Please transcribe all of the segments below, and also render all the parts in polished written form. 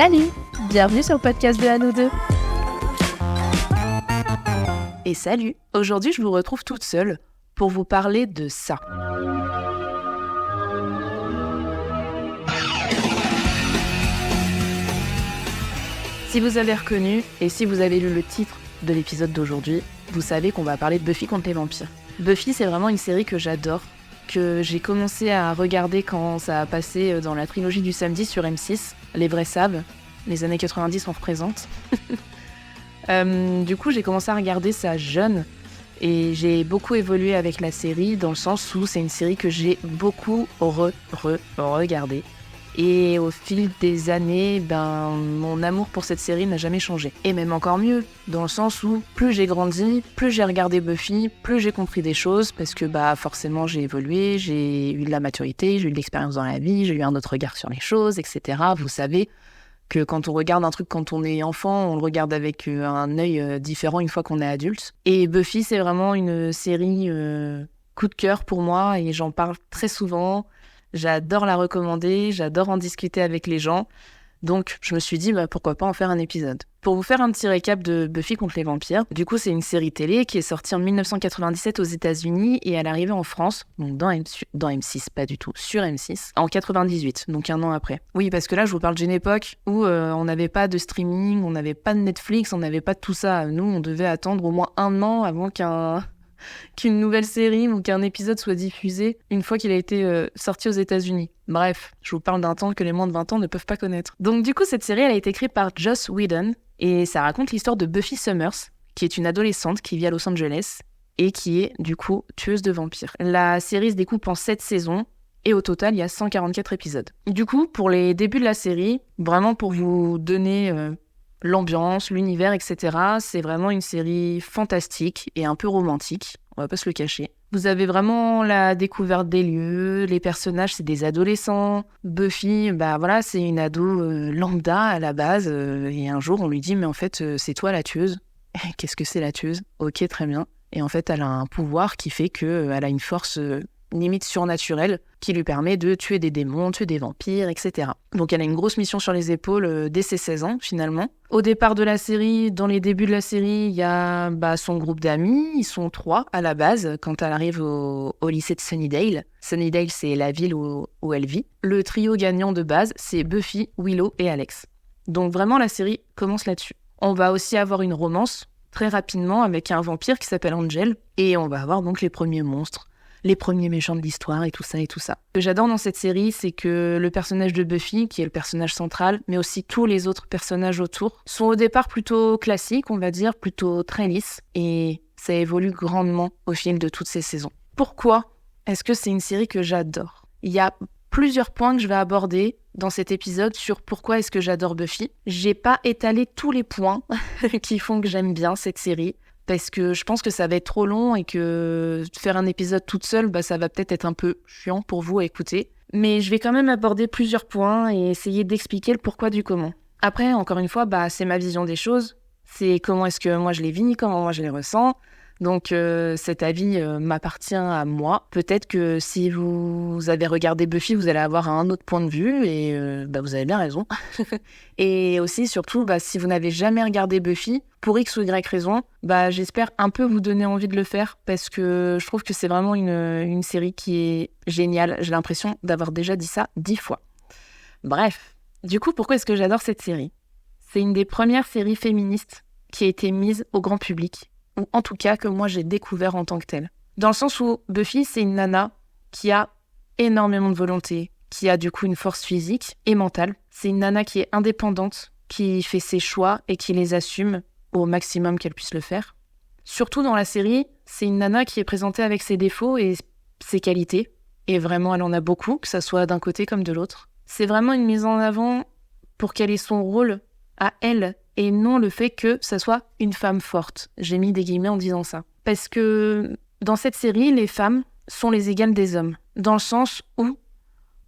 Salut! Bienvenue sur le podcast de Anneau 2. Et salut! Aujourd'hui, je vous retrouve toute seule pour vous parler de ça. Si vous avez reconnu, et si vous avez lu le titre de l'épisode d'aujourd'hui, vous savez qu'on va parler de Buffy contre les vampires. Buffy, c'est vraiment une série que j'adore, que j'ai commencé à regarder quand ça a passé dans la trilogie du samedi sur M6. Les vrais savent, les années 90 on représente. Du coup, j'ai commencé à regarder ça jeune, et j'ai beaucoup évolué avec la série, dans le sens où c'est une série que j'ai beaucoup regardée. Et au fil des années, mon amour pour cette série n'a jamais changé. Et même encore mieux, dans le sens où plus j'ai grandi, plus j'ai regardé Buffy, plus j'ai compris des choses, parce que forcément j'ai évolué, j'ai eu de la maturité, j'ai eu de l'expérience dans la vie, j'ai eu un autre regard sur les choses, etc. Vous savez que quand on regarde un truc quand on est enfant, on le regarde avec un œil différent une fois qu'on est adulte. Et Buffy, c'est vraiment une série coup de cœur pour moi, et j'en parle très souvent. J'adore la recommander, j'adore en discuter avec les gens. Donc, je me suis dit, pourquoi pas en faire un épisode. Pour vous faire un petit récap de Buffy contre les vampires, du coup, c'est une série télé qui est sortie en 1997 aux États-Unis et elle est arrivée en France, donc dans M6, pas du tout, sur M6, en 98, donc un an après. Oui, parce que là, je vous parle d'une époque où on n'avait pas de streaming, on n'avait pas de Netflix, on n'avait pas de tout ça. Nous, on devait attendre au moins un an avant qu'une nouvelle série ou qu'un épisode soit diffusé une fois qu'il a été sorti aux États-Unis. Bref, je vous parle d'un temps que les moins de 20 ans ne peuvent pas connaître. Donc du coup, cette série, elle a été écrite par Joss Whedon et ça raconte l'histoire de Buffy Summers, qui est une adolescente qui vit à Los Angeles et qui est du coup tueuse de vampires. La série se découpe en 7 saisons et au total, il y a 144 épisodes. Du coup, pour les débuts de la série, vraiment pour vous donner l'ambiance, l'univers, etc. C'est vraiment une série fantastique et un peu romantique, on va pas se le cacher. Vous avez vraiment la découverte des lieux, les personnages, c'est des adolescents. Buffy, c'est une ado lambda à la base, et un jour on lui dit « mais en fait, c'est toi la tueuse ». Qu'est-ce que c'est la tueuse ? Ok, très bien. Et en fait, elle a un pouvoir qui fait qu'elle a une force limite surnaturelle qui lui permet de tuer des démons, tuer des vampires, etc. Donc elle a une grosse mission sur les épaules dès ses 16 ans, finalement. Au départ de la série, dans les débuts de la série, il y a son groupe d'amis, ils sont 3 à la base, quand elle arrive au lycée de Sunnydale. Sunnydale, c'est la ville où elle vit. Le trio gagnant de base, c'est Buffy, Willow et Alex. Donc vraiment, la série commence là-dessus. On va aussi avoir une romance, très rapidement, avec un vampire qui s'appelle Angel, et on va avoir donc les premiers monstres, les premiers méchants de l'histoire et tout ça et tout ça. Ce que j'adore dans cette série, c'est que le personnage de Buffy, qui est le personnage central, mais aussi tous les autres personnages autour, sont au départ plutôt classiques, on va dire, plutôt très lisses, et ça évolue grandement au fil de toutes ces saisons. Pourquoi est-ce que c'est une série que j'adore ? Il y a plusieurs points que je vais aborder dans cet épisode sur pourquoi est-ce que j'adore Buffy. J'ai pas étalé tous les points qui font que j'aime bien cette série, parce que je pense que ça va être trop long et que faire un épisode toute seule, ça va peut-être être un peu chiant pour vous à écouter. Mais je vais quand même aborder plusieurs points et essayer d'expliquer le pourquoi du comment. Après, encore une fois, c'est ma vision des choses. C'est comment est-ce que moi je les vis, comment moi je les ressens. Donc cet avis m'appartient à moi. Peut-être que si vous avez regardé Buffy, vous allez avoir un autre point de vue et vous avez bien raison. Et aussi, surtout, si vous n'avez jamais regardé Buffy, pour X ou Y raison, j'espère un peu vous donner envie de le faire parce que je trouve que c'est vraiment une série qui est géniale. J'ai l'impression d'avoir déjà dit ça 10 fois. Bref, du coup, pourquoi est-ce que j'adore cette série ? C'est une des premières séries féministes qui a été mise au grand public, ou en tout cas que moi j'ai découvert en tant que telle. Dans le sens où Buffy, c'est une nana qui a énormément de volonté, qui a du coup une force physique et mentale. C'est une nana qui est indépendante, qui fait ses choix et qui les assume au maximum qu'elle puisse le faire. Surtout dans la série, c'est une nana qui est présentée avec ses défauts et ses qualités. Et vraiment, elle en a beaucoup, que ça soit d'un côté comme de l'autre. C'est vraiment une mise en avant pour qu'elle ait son rôle à elle, et non le fait que ça soit une femme forte. J'ai mis des guillemets en disant ça. Parce que dans cette série, les femmes sont les égales des hommes. Dans le sens où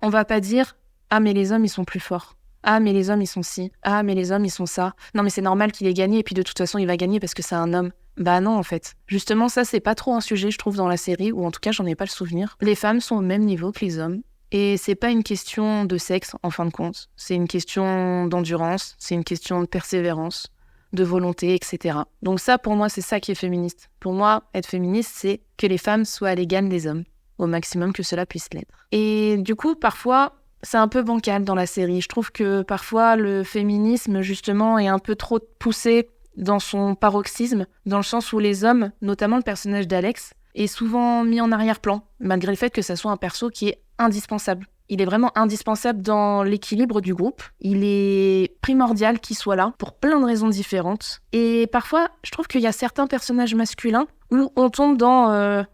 on va pas dire « Ah, mais les hommes, ils sont plus forts. Ah, mais les hommes, ils sont ci. Ah, mais les hommes, ils sont ça. Non, mais c'est normal qu'il ait gagné, et puis de toute façon, il va gagner parce que c'est un homme. » Non, en fait. Justement, ça, c'est pas trop un sujet, je trouve, dans la série, ou en tout cas, j'en ai pas le souvenir. Les femmes sont au même niveau que les hommes. Et c'est pas une question de sexe, en fin de compte. C'est une question d'endurance, c'est une question de persévérance, de volonté, etc. Donc ça, pour moi, c'est ça qui est féministe. Pour moi, être féministe, c'est que les femmes soient à l'égal des hommes, au maximum que cela puisse l'être. Et du coup, parfois, c'est un peu bancal dans la série. Je trouve que parfois, le féminisme, justement, est un peu trop poussé dans son paroxysme, dans le sens où les hommes, notamment le personnage d'Alex, est souvent mis en arrière-plan, malgré le fait que ça soit un perso qui est indispensable. Il est vraiment indispensable dans l'équilibre du groupe. Il est primordial qu'il soit là, pour plein de raisons différentes. Et parfois, je trouve qu'il y a certains personnages masculins où on tombe dans...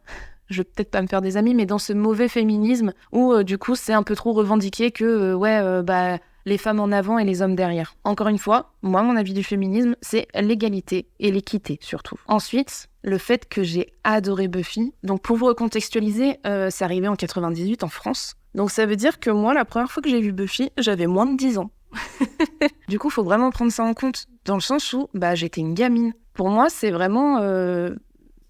je vais peut-être pas me faire des amis, mais dans ce mauvais féminisme où, du coup, c'est un peu trop revendiqué que, les femmes en avant et les hommes derrière. Encore une fois, moi, mon avis du féminisme, c'est l'égalité et l'équité, surtout. Ensuite, le fait que j'ai adoré Buffy. Donc, pour vous recontextualiser, c'est arrivé en 98 en France. Donc, ça veut dire que moi, la première fois que j'ai vu Buffy, j'avais moins de 10 ans. Du coup, il faut vraiment prendre ça en compte, dans le sens où j'étais une gamine. Pour moi, c'est vraiment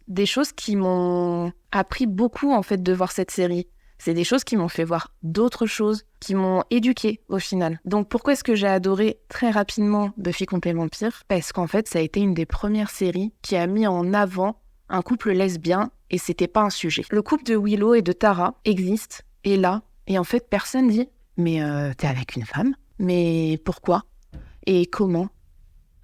des choses qui m'ont appris beaucoup, en fait, de voir cette série. C'est des choses qui m'ont fait voir d'autres choses, qui m'ont éduquée au final. Donc pourquoi est-ce que j'ai adoré très rapidement Buffy contre les vampires ? Parce qu'en fait, ça a été une des premières séries qui a mis en avant un couple lesbien et c'était pas un sujet. Le couple de Willow et de Tara existe, est là, et en fait, personne dit « Mais t'es avec une femme ? Mais pourquoi ? Et comment ?»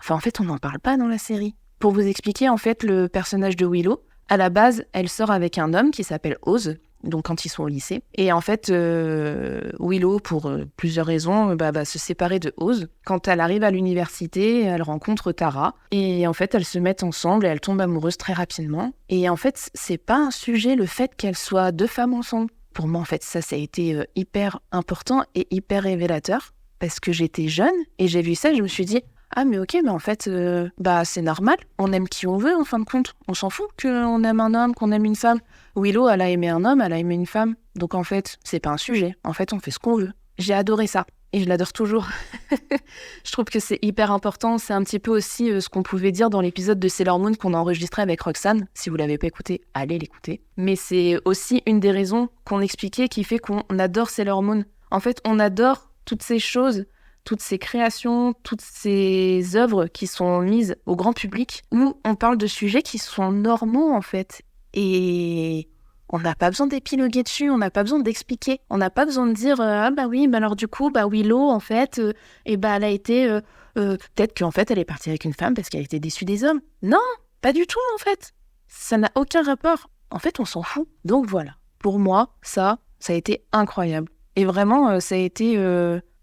Enfin, en fait, on n'en parle pas dans la série. Pour vous expliquer, en fait, le personnage de Willow, à la base, elle sort avec un homme qui s'appelle Oz, donc quand ils sont au lycée. Et en fait, Willow, pour plusieurs raisons, va se séparer de Oz. Quand elle arrive à l'université, elle rencontre Tara. Et en fait, elles se mettent ensemble et elles tombent amoureuses très rapidement. Et en fait, c'est pas un sujet, le fait qu'elles soient deux femmes ensemble. Pour moi, en fait, ça a été hyper important et hyper révélateur. Parce que j'étais jeune et j'ai vu ça et je me suis dit... Ah mais ok, mais en fait, c'est normal, on aime qui on veut en fin de compte. On s'en fout qu'on aime un homme, qu'on aime une femme. Willow, elle a aimé un homme, elle a aimé une femme. Donc en fait, c'est pas un sujet. En fait, on fait ce qu'on veut. J'ai adoré ça. Et je l'adore toujours. Je trouve que c'est hyper important. C'est un petit peu aussi ce qu'on pouvait dire dans l'épisode de Sailor Moon qu'on a enregistré avec Roxane. Si vous l'avez pas écouté, allez l'écouter. Mais c'est aussi une des raisons qu'on expliquait qui fait qu'on adore Sailor Moon. En fait, on adore toutes ces choses, toutes ces créations, toutes ces œuvres qui sont mises au grand public, où on parle de sujets qui sont normaux, en fait. Et on n'a pas besoin d'épiloguer dessus, on n'a pas besoin d'expliquer. On n'a pas besoin de dire « Ah bah oui, alors du coup, Willow, en fait, elle a été... peut-être qu'en fait, elle est partie avec une femme parce qu'elle était déçue des hommes. » Non, pas du tout, en fait. Ça n'a aucun rapport. En fait, on s'en fout. Donc voilà. Pour moi, ça a été incroyable. Et vraiment, ça a été...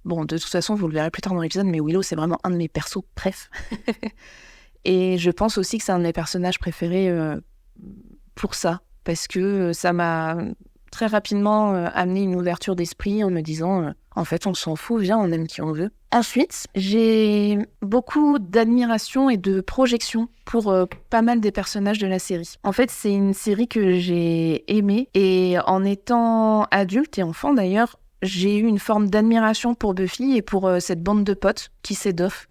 Bon, de toute façon, vous le verrez plus tard dans l'épisode, mais Willow, c'est vraiment un de mes persos préf. Et je pense aussi que c'est un de mes personnages préférés pour ça, parce que ça m'a très rapidement amené une ouverture d'esprit en me disant en fait, on s'en fout, viens, on aime qui on veut. Ensuite, j'ai beaucoup d'admiration et de projection pour pas mal des personnages de la série. En fait, c'est une série que j'ai aimée, et en étant adulte et enfant d'ailleurs, j'ai eu une forme d'admiration pour Buffy et pour cette bande de potes qui s'étoffe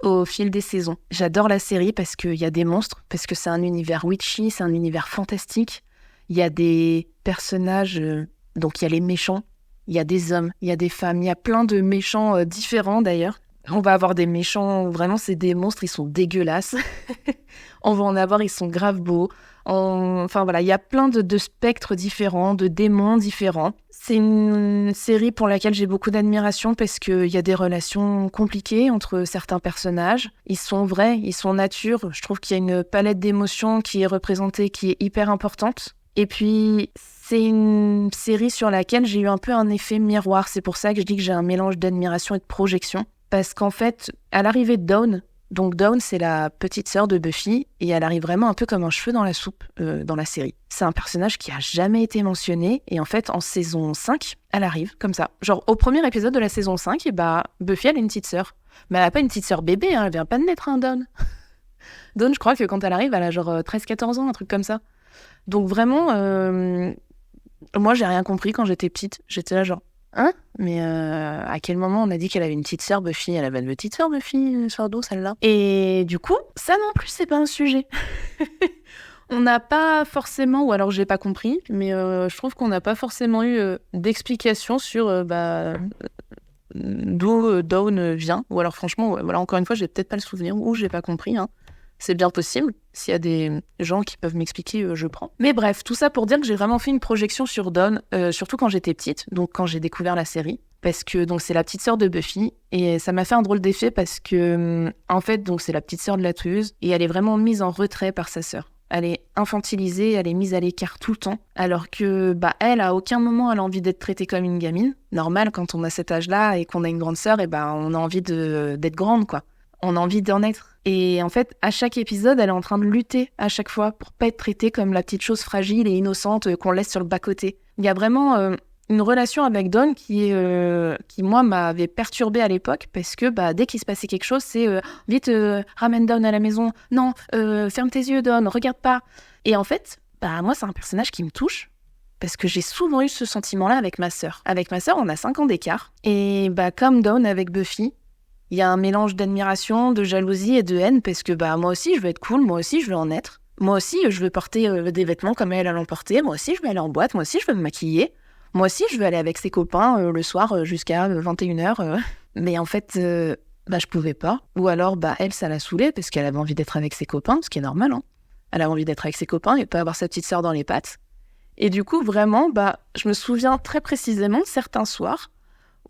au fil des saisons. J'adore la série parce qu'il y a des monstres, parce que c'est un univers witchy, c'est un univers fantastique. Il y a des personnages, donc il y a les méchants, il y a des hommes, il y a des femmes, il y a plein de méchants différents d'ailleurs. On va avoir des méchants, vraiment c'est des monstres, ils sont dégueulasses. On va en avoir, ils sont grave beaux. Enfin voilà, il y a plein de spectres différents, de démons différents. C'est une série pour laquelle j'ai beaucoup d'admiration parce qu'il y a des relations compliquées entre certains personnages. Ils sont vrais, ils sont nature. Je trouve qu'il y a une palette d'émotions qui est représentée, qui est hyper importante. Et puis, c'est une série sur laquelle j'ai eu un peu un effet miroir. C'est pour ça que je dis que j'ai un mélange d'admiration et de projection. Parce qu'en fait, à l'arrivée de Dawn, donc Dawn, c'est la petite sœur de Buffy, et elle arrive vraiment un peu comme un cheveu dans la soupe dans la série. C'est un personnage qui a jamais été mentionné, et en fait, en saison 5, elle arrive comme ça. Genre, au premier épisode de la saison 5, Buffy, elle a une petite sœur. Mais elle a pas une petite sœur bébé, elle vient pas de naître, Dawn. Dawn, je crois que quand elle arrive, elle a genre 13-14 ans, un truc comme ça. Donc vraiment, moi, j'ai rien compris quand j'étais petite. J'étais là genre... Hein ? Mais à quel moment on a dit qu'elle avait une petite sœur Buffy ? Elle avait une petite sœur Buffy, sur dos, celle-là. Et du coup, ça non plus, c'est pas un sujet. On n'a pas forcément, ou alors j'ai pas compris, mais je trouve qu'on n'a pas forcément eu d'explication sur d'où Dawn vient. Ou alors franchement, voilà, encore une fois, j'ai peut-être pas le souvenir, ou j'ai pas compris. Hein. C'est bien possible. S'il y a des gens qui peuvent m'expliquer, je prends. Mais bref, tout ça pour dire que j'ai vraiment fait une projection sur Dawn, surtout quand j'étais petite, donc quand j'ai découvert la série. Parce que donc c'est la petite sœur de Buffy, et ça m'a fait un drôle d'effet parce que, en fait, donc c'est la petite sœur de la tueuse, et elle est vraiment mise en retrait par sa sœur. Elle est infantilisée, elle est mise à l'écart tout le temps, alors que elle, à aucun moment, elle a envie d'être traitée comme une gamine. Normal, quand on a cet âge-là et qu'on a une grande sœur, et on a envie d'être grande, quoi. On a envie d'en être. Et en fait, à chaque épisode, elle est en train de lutter à chaque fois pour pas être traitée comme la petite chose fragile et innocente qu'on laisse sur le bas-côté. Il y a vraiment une relation avec Dawn qui, moi, m'avait perturbée à l'époque parce que dès qu'il se passait quelque chose, c'est vite, ramène Dawn à la maison. Non, ferme tes yeux, Dawn, regarde pas. Et en fait, moi, c'est un personnage qui me touche parce que j'ai souvent eu ce sentiment-là avec ma sœur. Avec ma sœur, on a 5 ans d'écart. Et comme Dawn avec Buffy, il y a un mélange d'admiration, de jalousie et de haine parce que moi aussi, je veux être cool, moi aussi, je veux en être. Moi aussi, je veux porter des vêtements comme elle en porter. Moi aussi, je veux aller en boîte. Moi aussi, je veux me maquiller. Moi aussi, je veux aller avec ses copains le soir jusqu'à 21h. Mais en fait, je pouvais pas. Ou alors, elle, ça l'a saoulée parce qu'elle avait envie d'être avec ses copains, ce qui est normal. Hein. Elle avait envie d'être avec ses copains et pas avoir sa petite sœur dans les pattes. Et du coup, vraiment, je me souviens très précisément certains soirs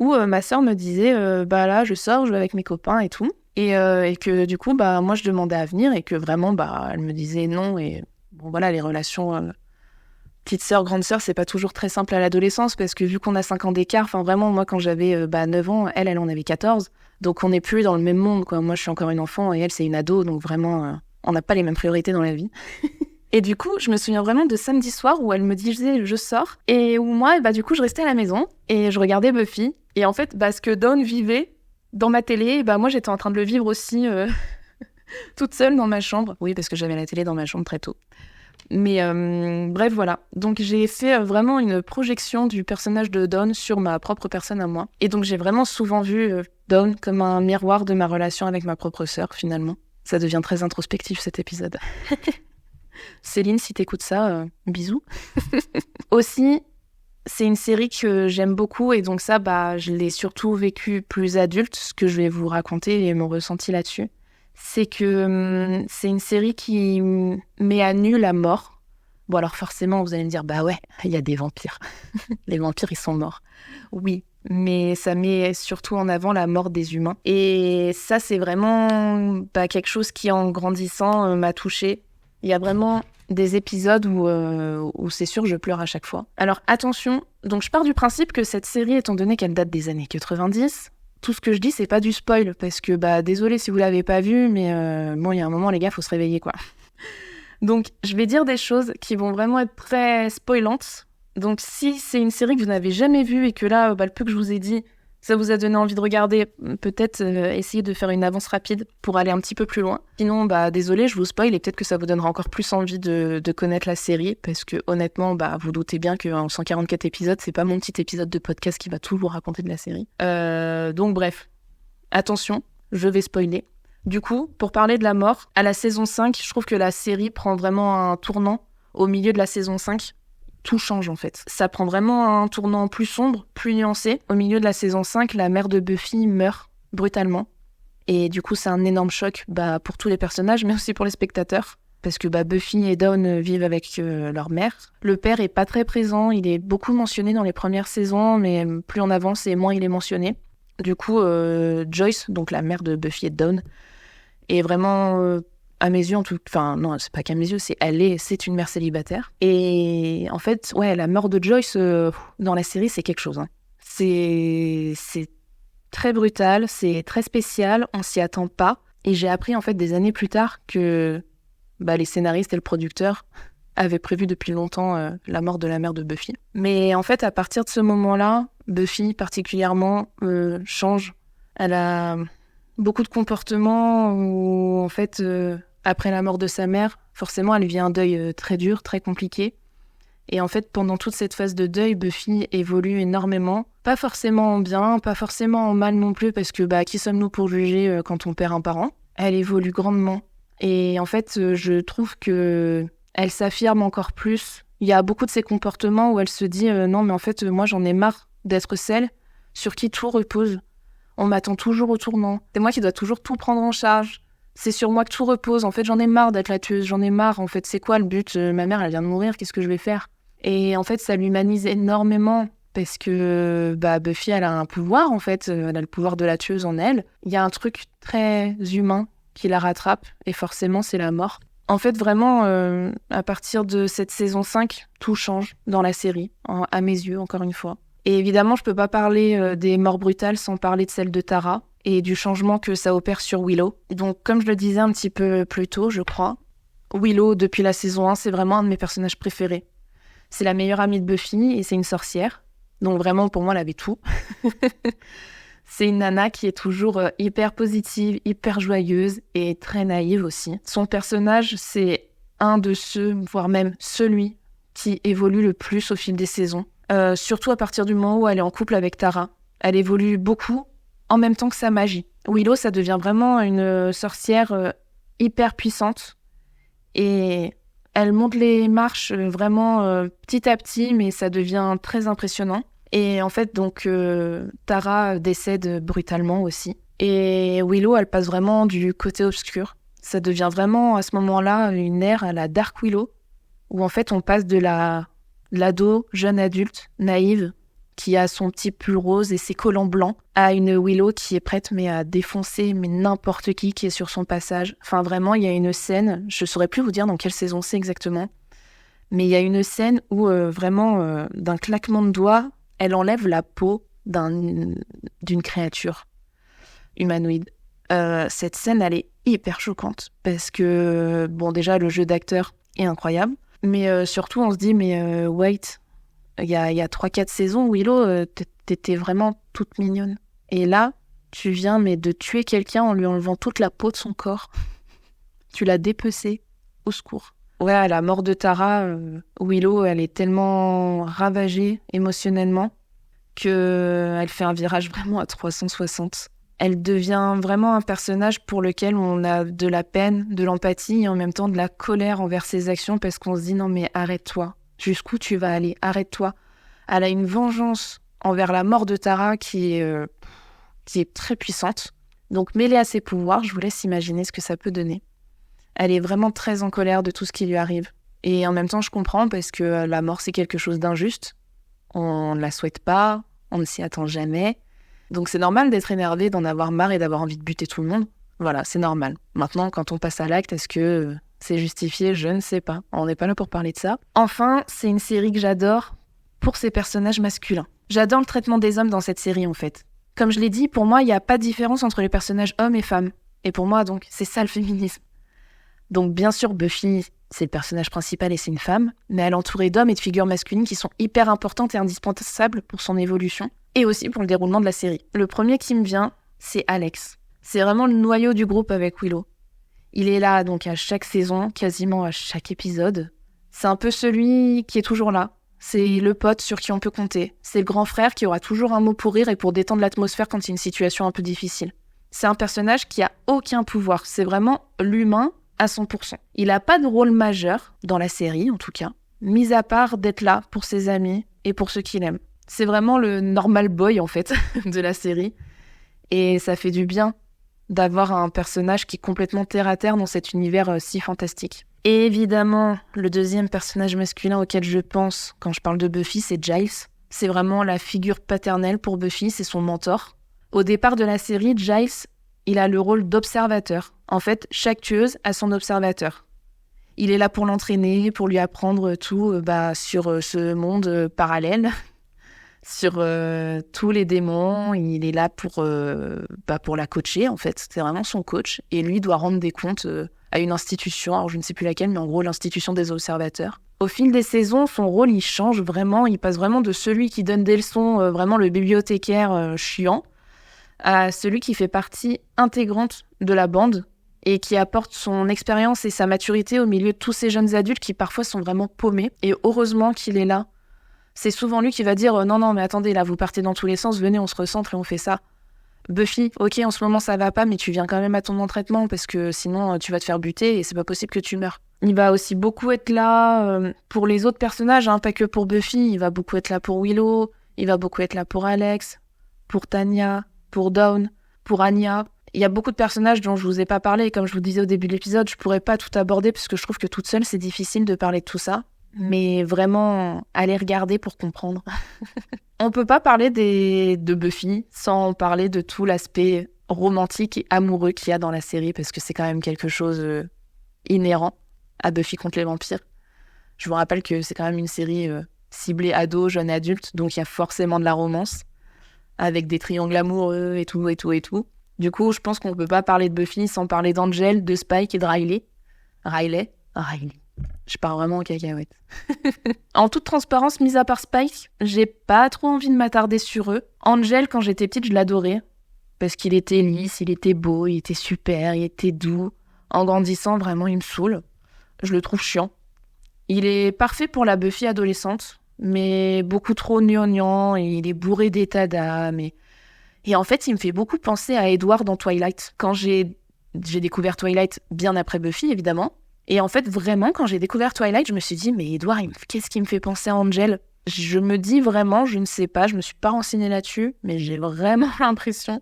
où ma sœur me disait là, je sors, je vais avec mes copains et tout. Et que du coup, moi, je demandais à venir et que vraiment, elle me disait non. Et bon, voilà, les relations... petite sœur, grande sœur, c'est pas toujours très simple à l'adolescence parce que vu qu'on a 5 ans d'écart, vraiment, moi, quand j'avais 9 ans, elle en avait 14. Donc, on n'est plus dans le même monde, quoi. Moi, je suis encore une enfant et elle, c'est une ado. Donc, vraiment, on n'a pas les mêmes priorités dans la vie. Et du coup, je me souviens vraiment de samedi soir où elle me disait « je sors ». Et où moi, du coup, je restais à la maison et je regardais Buffy. Et en fait, ce que Dawn vivait dans ma télé, moi, j'étais en train de le vivre aussi toute seule dans ma chambre. Oui, parce que j'avais la télé dans ma chambre très tôt. Mais bref, voilà. Donc j'ai fait vraiment une projection du personnage de Dawn sur ma propre personne à moi. Et donc j'ai vraiment souvent vu Dawn comme un miroir de ma relation avec ma propre sœur, finalement. Ça devient très introspectif, cet épisode. Céline, si t'écoutes ça, bisous. Aussi, c'est une série que j'aime beaucoup et donc ça, je l'ai surtout vécu plus adulte, ce que je vais vous raconter et mon ressenti là-dessus. C'est que c'est une série qui met à nu la mort. Bon, alors forcément, vous allez me dire, ouais, il y a des vampires. Les vampires, ils sont morts. Oui, mais ça met surtout en avant la mort des humains. Et ça, c'est vraiment quelque chose qui, en grandissant, m'a touchée. Il y a vraiment des épisodes où c'est sûr, je pleure à chaque fois. Alors, attention, donc je pars du principe que cette série, étant donné qu'elle date des années 90... tout ce que je dis, c'est pas du spoil, parce que, désolé si vous l'avez pas vu, mais il y a un moment, les gars, faut se réveiller, quoi. Donc, je vais dire des choses qui vont vraiment être très spoilantes. Donc, si c'est une série que vous n'avez jamais vue et que là, le peu que je vous ai dit, ça vous a donné envie de regarder, peut-être essayer de faire une avance rapide pour aller un petit peu plus loin. Sinon, désolé, je vous spoil et peut-être que ça vous donnera encore plus envie de connaître la série, parce que honnêtement, vous doutez bien qu'en 144 épisodes, c'est pas mon petit épisode de podcast qui va tout vous raconter de la série. Donc bref, attention, je vais spoiler. Du coup, pour parler de la mort, à la saison 5, je trouve que la série prend vraiment un tournant au milieu de la saison 5. Tout change en fait. Ça prend vraiment un tournant plus sombre, plus nuancé. Au milieu de la saison 5, la mère de Buffy meurt brutalement. Et du coup, c'est un énorme choc pour tous les personnages, mais aussi pour les spectateurs. Parce que Buffy et Dawn vivent avec leur mère. Le père est pas très présent, il est beaucoup mentionné dans les premières saisons, mais plus on avance et moins il est mentionné. Du coup, Joyce, donc la mère de Buffy et de Dawn, est vraiment... à mes yeux, non, c'est pas qu'à mes yeux, c'est une mère célibataire. Et en fait, la mort de Joyce dans la série, c'est quelque chose. Hein. C'est très brutal, c'est très spécial, on s'y attend pas. Et j'ai appris en fait des années plus tard que les scénaristes et le producteur avaient prévu depuis longtemps la mort de la mère de Buffy. Mais en fait, à partir de ce moment-là, Buffy particulièrement change. Elle a beaucoup de comportements où en fait... après la mort de sa mère, forcément, elle vit un deuil très dur, très compliqué. Et en fait, pendant toute cette phase de deuil, Buffy évolue énormément. Pas forcément en bien, pas forcément en mal non plus, parce que qui sommes-nous pour juger quand on perd un parent ? Elle évolue grandement. Et en fait, je trouve que Elle s'affirme encore plus. Il y a beaucoup de ces comportements où elle se dit non, mais en fait, moi, j'en ai marre d'être celle sur qui tout repose. On m'attend toujours au tournant. C'est moi qui dois toujours tout prendre en charge. C'est sur moi que tout repose. En fait, j'en ai marre d'être la tueuse. J'en ai marre. En fait, c'est quoi le but ? Ma mère, elle vient de mourir. Qu'est-ce que je vais faire ? Et en fait, ça l'humanise énormément parce que Buffy, elle a un pouvoir, en fait. Elle a le pouvoir de la tueuse en elle. Il y a un truc très humain qui la rattrape et forcément, c'est la mort. En fait, vraiment, à partir de cette saison 5, tout change dans la série, à mes yeux, encore une fois. Et évidemment, je peux pas parler des morts brutales sans parler de celle de Tara et du changement que ça opère sur Willow. Donc, comme je le disais un petit peu plus tôt, je crois, Willow, depuis la saison 1, c'est vraiment un de mes personnages préférés. C'est la meilleure amie de Buffy et c'est une sorcière. Donc vraiment, pour moi, elle avait tout. C'est une nana qui est toujours hyper positive, hyper joyeuse et très naïve aussi. Son personnage, c'est un de ceux, voire même celui, qui évolue le plus au fil des saisons. Surtout à partir du moment où elle est en couple avec Tara. Elle évolue beaucoup en même temps que sa magie. Willow, ça devient vraiment une sorcière hyper puissante. Et elle monte les marches vraiment petit à petit, mais ça devient très impressionnant. Et en fait, donc, Tara décède brutalement aussi. Et Willow, elle passe vraiment du côté obscur. Ça devient vraiment, à ce moment-là, une ère à la Dark Willow, où en fait, on passe de l'ado, jeune adulte, naïve, qui a son petit pull rose et ses collants blancs, à une Willow qui est prête à défoncer n'importe qui est sur son passage. Enfin, vraiment, il y a une scène, je saurais plus vous dire dans quelle saison c'est exactement, mais il y a une scène où vraiment, d'un claquement de doigts, elle enlève la peau d'une créature humanoïde. Cette scène, elle est hyper choquante parce que, bon, déjà, le jeu d'acteur est incroyable, mais surtout, on se dit, mais wait, il y a 3-4 saisons, Willow, t'étais vraiment toute mignonne. Et là, tu viens de tuer quelqu'un en lui enlevant toute la peau de son corps. Tu l'as dépecé. Au secours. Ouais, à la mort de Tara, Willow, elle est tellement ravagée émotionnellement qu'elle fait un virage vraiment à 360. Elle devient vraiment un personnage pour lequel on a de la peine, de l'empathie et en même temps de la colère envers ses actions parce qu'on se dit non mais arrête-toi. Jusqu'où tu vas aller ? Arrête-toi. Elle a une vengeance envers la mort de Tara qui est très puissante. Donc mêlée à ses pouvoirs, je vous laisse imaginer ce que ça peut donner. Elle est vraiment très en colère de tout ce qui lui arrive. Et en même temps, je comprends parce que la mort, c'est quelque chose d'injuste. On ne la souhaite pas, on ne s'y attend jamais. Donc c'est normal d'être énervé, d'en avoir marre et d'avoir envie de buter tout le monde. Voilà, c'est normal. Maintenant, quand on passe à l'acte, est-ce que c'est justifié ? Je ne sais pas. On n'est pas là pour parler de ça. Enfin, c'est une série que j'adore pour ses personnages masculins. J'adore le traitement des hommes dans cette série, en fait. Comme je l'ai dit, pour moi, il n'y a pas de différence entre les personnages hommes et femmes. Et pour moi, donc, c'est ça le féminisme. Donc bien sûr, Buffy, c'est le personnage principal et c'est une femme, mais elle est entourée d'hommes et de figures masculines qui sont hyper importantes et indispensables pour son évolution, et aussi pour le déroulement de la série. Le premier qui me vient, c'est Alex. C'est vraiment le noyau du groupe avec Willow. Il est là donc à chaque saison, quasiment à chaque épisode. C'est un peu celui qui est toujours là. C'est le pote sur qui on peut compter. C'est le grand frère qui aura toujours un mot pour rire et pour détendre l'atmosphère quand il y a une situation un peu difficile. C'est un personnage qui a aucun pouvoir. C'est vraiment l'humain à 100%. Il n'a pas de rôle majeur, dans la série en tout cas, mis à part d'être là pour ses amis et pour ceux qu'il aime. C'est vraiment le normal boy en fait de la série. Et ça fait du bien d'avoir un personnage qui est complètement terre à terre dans cet univers si fantastique. Et évidemment, le deuxième personnage masculin auquel je pense quand je parle de Buffy, c'est Giles. C'est vraiment la figure paternelle pour Buffy, c'est son mentor. Au départ de la série, Giles, il a le rôle d'observateur. En fait, chaque tueuse a son observateur. Il est là pour l'entraîner, pour lui apprendre tout sur ce monde parallèle, sur tous les démons. Il est là pour la coacher, en fait. C'est vraiment son coach. Et lui doit rendre des comptes à une institution. Alors, je ne sais plus laquelle, mais en gros, l'institution des observateurs. Au fil des saisons, son rôle, il change vraiment. Il passe vraiment de celui qui donne des leçons, vraiment le bibliothécaire chiant, à celui qui fait partie intégrante de la bande et qui apporte son expérience et sa maturité au milieu de tous ces jeunes adultes qui parfois sont vraiment paumés. Et heureusement qu'il est là. C'est souvent lui qui va dire « Non, mais attendez, là, vous partez dans tous les sens, venez, on se recentre et on fait ça. » Buffy, ok, en ce moment ça va pas, mais tu viens quand même à ton entraînement parce que sinon tu vas te faire buter et c'est pas possible que tu meurs. Il va aussi beaucoup être là pour les autres personnages, pas que pour Buffy. Il va beaucoup être là pour Willow, il va beaucoup être là pour Alex, pour Tanya, pour Dawn, pour Anya. Il y a beaucoup de personnages dont je vous ai pas parlé. Comme je vous disais au début de l'épisode, je pourrais pas tout aborder parce que je trouve que toute seule, c'est difficile de parler de tout ça. Mais vraiment, allez regarder pour comprendre. On peut pas parler de Buffy sans parler de tout l'aspect romantique et amoureux qu'il y a dans la série parce que c'est quand même quelque chose inhérent à Buffy contre les vampires. Je vous rappelle que c'est quand même une série ciblée ado, jeune adulte, donc il y a forcément de la romance avec des triangles amoureux et tout, et tout, et tout. Du coup, je pense qu'on peut pas parler de Buffy sans parler d'Angel, de Spike et de Riley. Riley. Je pars vraiment en cacahuète. En toute transparence, mis à part Spike, j'ai pas trop envie de m'attarder sur eux. Angel, quand j'étais petite, je l'adorais. Parce qu'il était lisse, il était beau, il était super, il était doux. En grandissant, vraiment, il me saoule. Je le trouve chiant. Il est parfait pour la Buffy adolescente, mais beaucoup trop gnangnan, et il est bourré d'état d'âme. Et en fait, il me fait beaucoup penser à Edward dans Twilight. Quand j'ai découvert Twilight bien après Buffy, évidemment. Et en fait, vraiment, quand j'ai découvert Twilight, je me suis dit, mais Edward, qu'est-ce qui me fait penser à Angel ? Je me dis vraiment, je ne sais pas, je me suis pas renseignée là-dessus, mais j'ai vraiment l'impression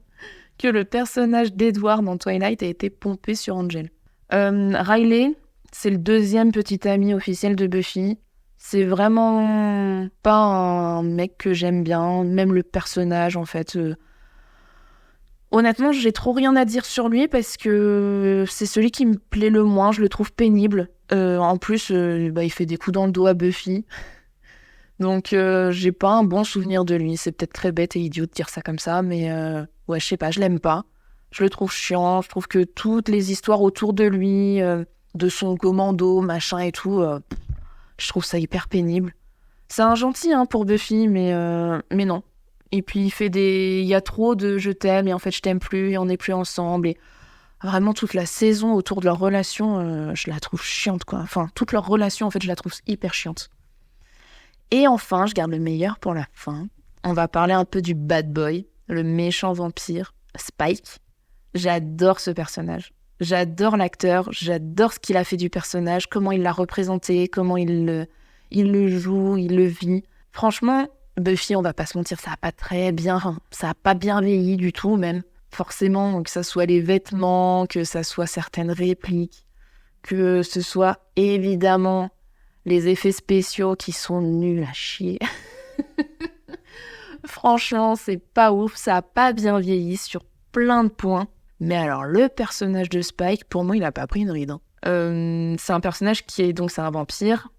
que le personnage d'Edward dans Twilight a été pompé sur Angel. Riley, c'est le deuxième petit ami officiel de Buffy. C'est vraiment pas un mec que j'aime bien, même le personnage, en fait. Honnêtement, j'ai trop rien à dire sur lui parce que c'est celui qui me plaît le moins, je le trouve pénible. En plus, il fait des coups dans le dos à Buffy. Donc, j'ai pas un bon souvenir de lui. C'est peut-être très bête et idiot de dire ça comme ça, mais ouais, je sais pas, je l'aime pas. Je le trouve chiant, je trouve que toutes les histoires autour de lui, de son commando, machin et tout, je trouve ça hyper pénible. C'est un gentil pour Buffy, mais non. Et puis il y a trop de je t'aime et en fait je t'aime plus et on n'est plus ensemble. Et vraiment toute la saison autour de leur relation, je la trouve chiante quoi. Enfin toute leur relation en fait je la trouve hyper chiante. Et enfin je garde le meilleur pour la fin. On va parler un peu du bad boy, le méchant vampire, Spike. J'adore ce personnage. J'adore l'acteur, j'adore ce qu'il a fait du personnage, comment il l'a représenté, comment il le joue, il le vit. Franchement, Buffy, on va pas se mentir, ça a pas très bien, ça a pas bien vieilli du tout même. Forcément, que ça soit les vêtements, que ça soit certaines répliques, que ce soit évidemment les effets spéciaux qui sont nuls à chier. Franchement, c'est pas ouf, ça a pas bien vieilli sur plein de points. Mais alors, le personnage de Spike, pour moi, il a pas pris une ride. C'est un personnage c'est un vampire,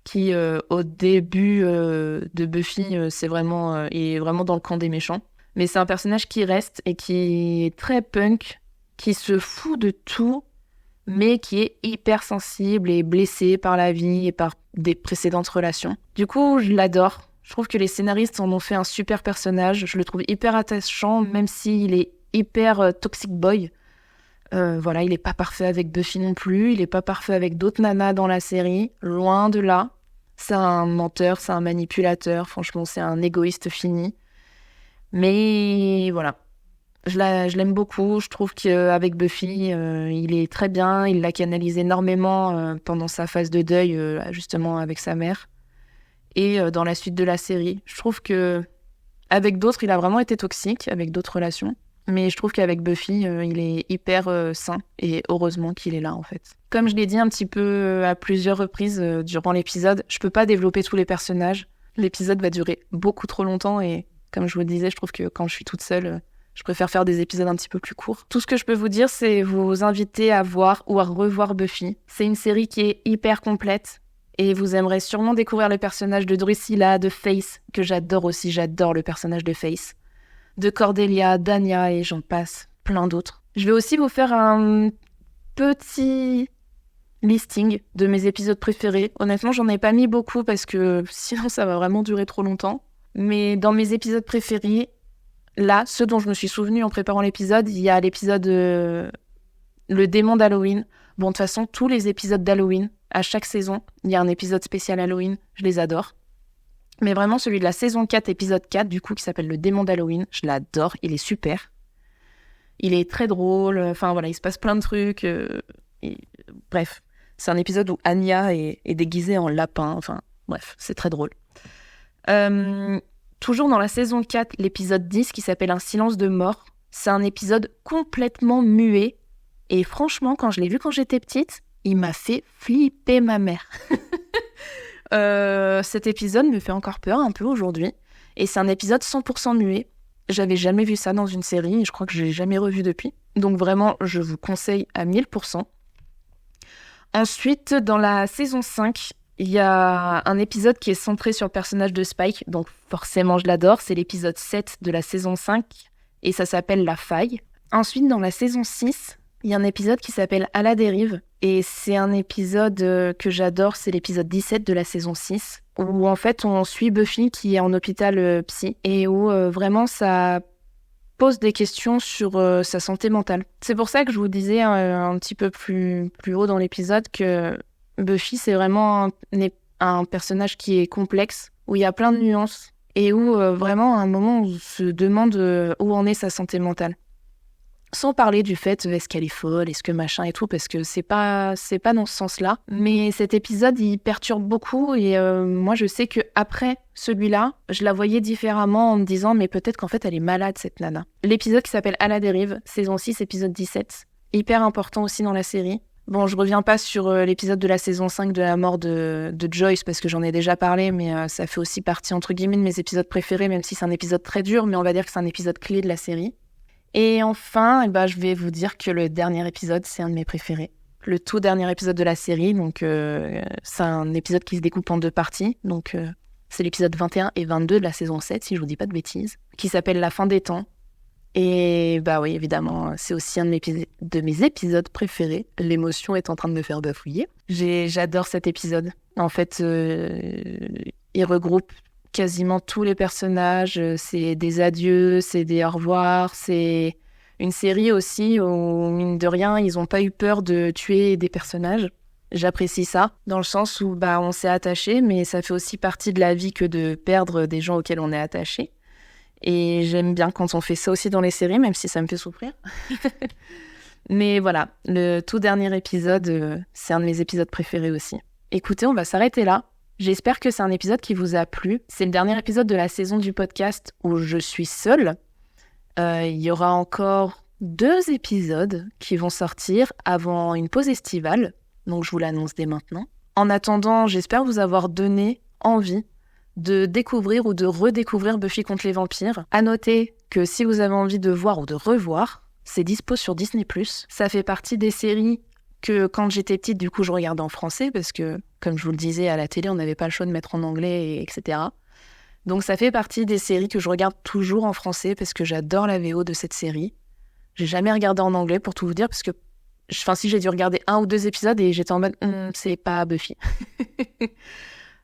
qui au début de Buffy il est vraiment dans le camp des méchants, mais c'est un personnage qui reste et qui est très punk, qui se fout de tout mais qui est hyper sensible et blessé par la vie et par des précédentes relations. Du coup je l'adore, je trouve que les scénaristes en ont fait un super personnage, je le trouve hyper attachant même s'il est hyper toxic boy. Voilà, il est pas parfait avec Buffy non plus, il est pas parfait avec d'autres nanas dans la série, loin de là. C'est un menteur, c'est un manipulateur, franchement, c'est un égoïste fini. Mais voilà, je l'aime beaucoup, je trouve qu'avec Buffy, il est très bien, il la canalise énormément pendant sa phase de deuil, justement avec sa mère. Et dans la suite de la série, je trouve que avec d'autres, il a vraiment été toxique, avec d'autres relations. Mais je trouve qu'avec Buffy, il est hyper sain et heureusement qu'il est là en fait. Comme je l'ai dit un petit peu à plusieurs reprises durant l'épisode, je peux pas développer tous les personnages. L'épisode va durer beaucoup trop longtemps et comme je vous disais, je trouve que quand je suis toute seule, je préfère faire des épisodes un petit peu plus courts. Tout ce que je peux vous dire, c'est vous inviter à voir ou à revoir Buffy. C'est une série qui est hyper complète et vous aimerez sûrement découvrir le personnage de Drusilla, de Faith, que j'adore aussi, j'adore le personnage de Faith. De Cordelia, d'Anya et j'en passe, plein d'autres. Je vais aussi vous faire un petit listing de mes épisodes préférés. Honnêtement, j'en ai pas mis beaucoup parce que sinon ça va vraiment durer trop longtemps. Mais dans mes épisodes préférés, là, ceux dont je me suis souvenue en préparant l'épisode, il y a l'épisode Le démon d'Halloween. Bon, de toute façon, tous les épisodes d'Halloween, à chaque saison, il y a un épisode spécial Halloween. Je les adore. Mais vraiment, celui de la saison 4, épisode 4, du coup, qui s'appelle Le démon d'Halloween, je l'adore, il est super. Il est très drôle, enfin voilà, il se passe plein de trucs. Bref, C'est un épisode où Anya est déguisée en lapin. Enfin, bref, c'est très drôle. Toujours dans la saison 4, l'épisode 10 qui s'appelle Un silence de mort. C'est un épisode complètement muet. Et franchement, quand je l'ai vu quand j'étais petite, il m'a fait flipper ma mère. Cet épisode me fait encore peur un peu aujourd'hui. Et c'est un épisode 100% muet. J'avais jamais vu ça dans une série et je crois que je l'ai jamais revu depuis. Donc vraiment, je vous conseille à 1000%. Ensuite, dans la saison 5, il y a un épisode qui est centré sur le personnage de Spike. Donc forcément, je l'adore. C'est l'épisode 7 de la saison 5 et ça s'appelle La Faille. Ensuite, dans la saison 6, il y a un épisode qui s'appelle À la dérive. Et c'est un épisode que j'adore. C'est l'épisode 17 de la saison 6. Où en fait, on suit Buffy qui est en hôpital psy. Et où vraiment, ça pose des questions sur sa santé mentale. C'est pour ça que je vous disais un petit peu plus haut dans l'épisode que Buffy, c'est vraiment un personnage qui est complexe, où il y a plein de nuances. Et où vraiment, à un moment, on se demande où en est sa santé mentale. Sans parler du fait, est-ce qu'elle est folle, est-ce que machin et tout, parce que c'est pas dans ce sens-là. Mais cet épisode, il perturbe beaucoup et moi, je sais qu'après celui-là, je la voyais différemment en me disant, mais peut-être qu'en fait, elle est malade, cette nana. L'épisode qui s'appelle À la dérive, saison 6, épisode 17, hyper important aussi dans la série. Bon, je reviens pas sur l'épisode de la saison 5 de la mort de Joyce, parce que j'en ai déjà parlé, mais ça fait aussi partie, entre guillemets, de mes épisodes préférés, même si c'est un épisode très dur, mais on va dire que c'est un épisode clé de la série. Et enfin, je vais vous dire que le dernier épisode, c'est un de mes préférés. Le tout dernier épisode de la série, donc c'est un épisode qui se découpe en 2 parties. Donc c'est l'épisode 21 et 22 de la saison 7, si je vous dis pas de bêtises, qui s'appelle La fin des temps. Et oui, évidemment, c'est aussi un de mes épisodes préférés. L'émotion est en train de me faire bafouiller. J'adore cet épisode. En fait, il regroupe quasiment tous les personnages, c'est des adieux, c'est des au revoir, c'est une série aussi où, mine de rien, ils n'ont pas eu peur de tuer des personnages. J'apprécie ça, dans le sens où on s'est attaché, mais ça fait aussi partie de la vie que de perdre des gens auxquels on est attaché. Et j'aime bien quand on fait ça aussi dans les séries, même si ça me fait souffrir. Mais voilà, le tout dernier épisode, c'est un de mes épisodes préférés aussi. Écoutez, on va s'arrêter là. J'espère que c'est un épisode qui vous a plu. C'est le dernier épisode de la saison du podcast où je suis seule. Il y aura encore 2 épisodes qui vont sortir avant une pause estivale. Donc je vous l'annonce dès maintenant. En attendant, j'espère vous avoir donné envie de découvrir ou de redécouvrir Buffy contre les vampires. À noter que si vous avez envie de voir ou de revoir, c'est dispo sur Disney+. Ça fait partie des séries que quand j'étais petite, du coup, je regardais en français parce que, comme je vous le disais, à la télé, on n'avait pas le choix de mettre en anglais, etc. Donc ça fait partie des séries que je regarde toujours en français parce que j'adore la VO de cette série. J'ai jamais regardé en anglais, pour tout vous dire, parce que si j'ai dû regarder 1 ou 2 épisodes et j'étais en mode c'est pas Buffy.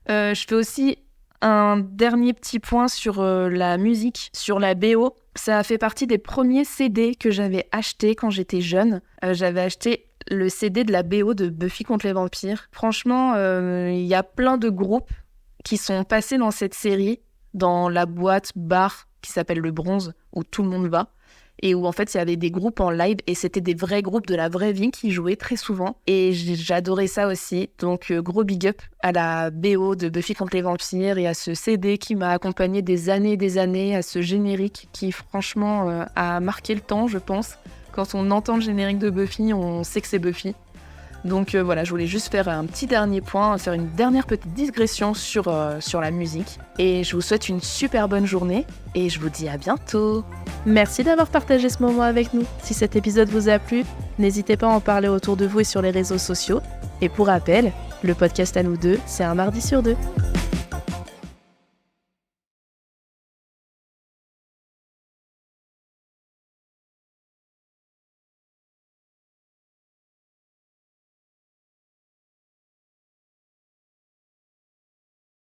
Je fais aussi un dernier petit point sur la musique, sur la BO. Ça a fait partie des premiers CD que j'avais achetés quand j'étais jeune. J'avais acheté le CD de la BO de Buffy contre les vampires. Franchement, il y a plein de groupes qui sont passés dans cette série, dans la boîte bar qui s'appelle Le Bronze, où tout le monde va, et où en fait il y avait des groupes en live, et c'était des vrais groupes de la vraie vie qui jouaient très souvent, et j'adorais ça aussi. Donc gros big up à la BO de Buffy contre les vampires et à ce CD qui m'a accompagné des années, à ce générique qui franchement a marqué le temps, je pense. Quand on entend le générique de Buffy, on sait que c'est Buffy. Donc voilà, je voulais juste faire un petit dernier point, faire une dernière petite digression sur la musique. Et je vous souhaite une super bonne journée et je vous dis à bientôt. Merci d'avoir partagé ce moment avec nous. Si cet épisode vous a plu, n'hésitez pas à en parler autour de vous et sur les réseaux sociaux. Et pour rappel, le podcast à nous deux, c'est un mardi sur 2.